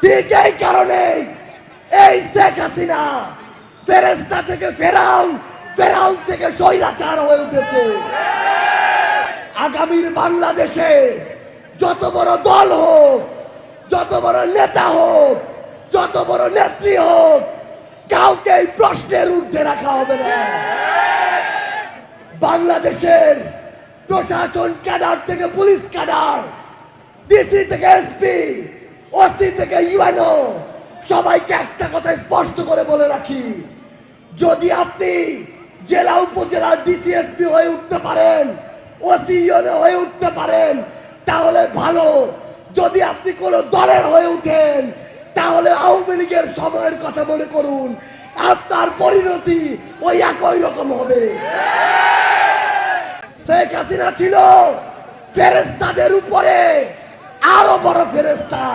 ঠিক এই কারণেই এই শেখ হাসিনা ফেরেশতা থেকে ফেরাউন, ফেরাউন থেকে স্বৈরাচার হয়ে উঠেছে। আগামীর বাংলাদেশে যত বড় দল হোক, যত বড় নেতা হোক, যত বড় নেত্রী হোক, কাউকে এই প্রশ্নের ঊর্ধ্বে রাখা হবে না। বাংলাদেশের প্রশাসন ক্যাডার থেকে পুলিশ ক্যাডার, ডিসি থেকে এসপি, ওসি থেকে ইউএনও, সবাইকে একটা কথা স্পষ্ট করে বলে রাখি, যদি আপনি জেলা উপজেলার ডিসি এসপি হয়ে উঠতে পারেন, ওসি ইউএনও হয়ে উঠতে পারেন, তাহলে ভালো। যদি আপনি কোন দলের হয়ে উঠেন, তাহলে আওয়ামী লীগের সময়ের কথা মনে করুন, আপনার পরিণতি ওই একই রকম হবে। শেখ হাসিনা ছিল ফেরেশতাদের উপরে আরো বড় ফেরেশতা।